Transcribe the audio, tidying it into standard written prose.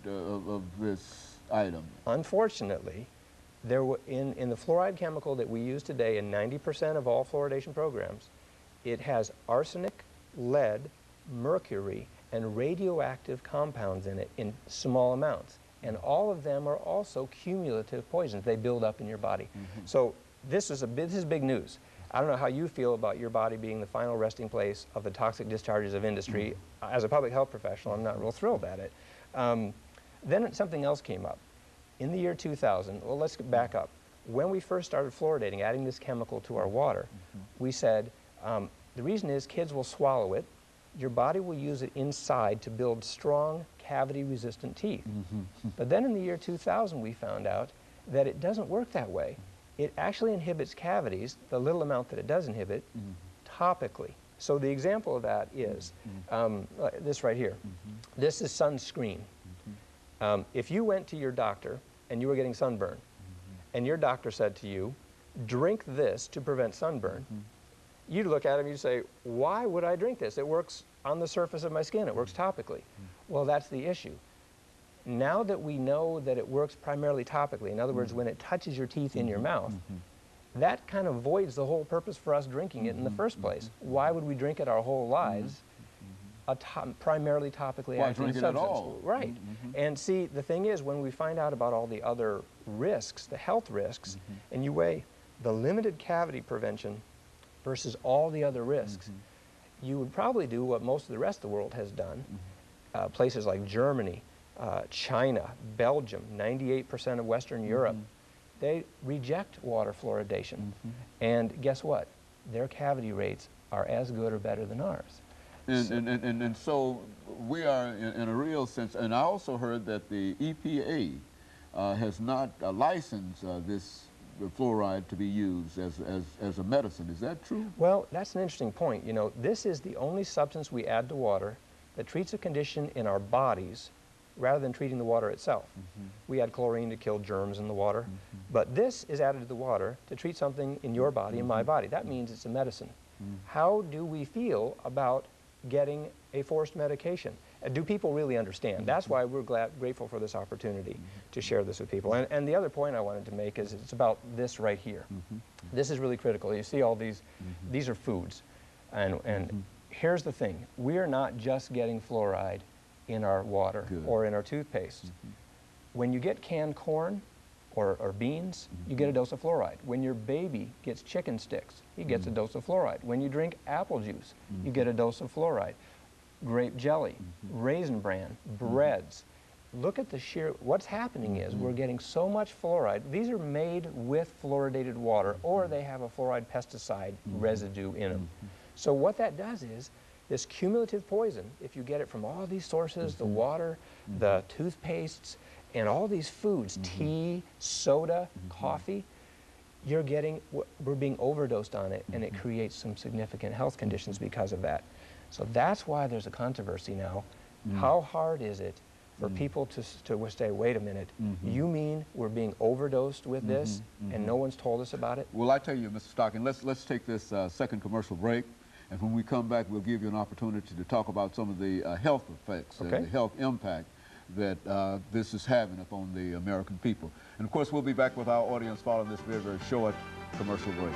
of this item? Unfortunately, in the fluoride chemical that we use today in 90% of all fluoridation programs, it has arsenic, lead, mercury, and radioactive compounds in it in small amounts. And all of them are also cumulative poisons. They build up in your body. So this is big news. I don't know how you feel about your body being the final resting place of the toxic discharges of industry. As a public health professional, I'm not real thrilled at it. Then something else came up. In the year 2000, well, let's back up. When we first started fluoridating, adding this chemical to our water, we said, the reason is kids will swallow it. Your body will use it inside to build strong, cavity-resistant teeth. But then in the year 2000, we found out that it doesn't work that way. It actually inhibits cavities, the little amount that it does inhibit, topically. So the example of that is this right here. This is sunscreen. If you went to your doctor and you were getting sunburn, and your doctor said to you, drink this to prevent sunburn, you'd look at him and you'd say, why would I drink this? It works on the surface of my skin. It works topically. Well, that's the issue. Now that we know that it works primarily topically, in other words, when it touches your teeth in your mouth, that kind of voids the whole purpose for us drinking it in the first place. Why would we drink it our whole lives? A primarily topically acting substance. At all? Right. And see, the thing is, when we find out about all the other risks, the health risks, and you weigh the limited cavity prevention versus all the other risks, you would probably do what most of the rest of the world has done. Places like Germany, China, Belgium, 98% of Western Europe, they reject water fluoridation. And guess what? Their cavity rates are as good or better than ours. And so we are, in a real sense, and I also heard that the EPA has not licensed this fluoride to be used as a medicine. Is that true? Well, that's an interesting point. You know, this is the only substance we add to water that treats a condition in our bodies rather than treating the water itself. We add chlorine to kill germs in the water, but this is added to the water to treat something in your body and my body. That means it's a medicine. How do we feel about getting a forced medication? Do people really understand? That's why we're grateful for this opportunity to share this with people. And the other point I wanted to make is it's about this right here. This is really critical. You see all these are foods. And here's the thing. We are not just getting fluoride in our water or in our toothpaste. When you get canned corn or beans, you get a dose of fluoride. When your baby gets chicken sticks, he gets a dose of fluoride. When you drink apple juice, you get a dose of fluoride. Grape jelly, raisin bran, breads. Look at the sheer, what's happening is we're getting so much fluoride. These are made with fluoridated water, or they have a fluoride pesticide residue in them. So what that does is, this cumulative poison, if you get it from all these sources, the water, the toothpastes, and all these foods, tea, soda, coffee, we're being overdosed on it, and it creates some significant health conditions because of that. So that's why there's a controversy now. How hard is it for people to say, wait a minute, you mean we're being overdosed with this and no one's told us about it? Well, I tell you, Mr. Stockin, let's take this second commercial break. And when we come back, we'll give you an opportunity to talk about some of the health effects and the health impact that this is having upon the American people. And of course, we'll be back with our audience following this very, very short commercial break.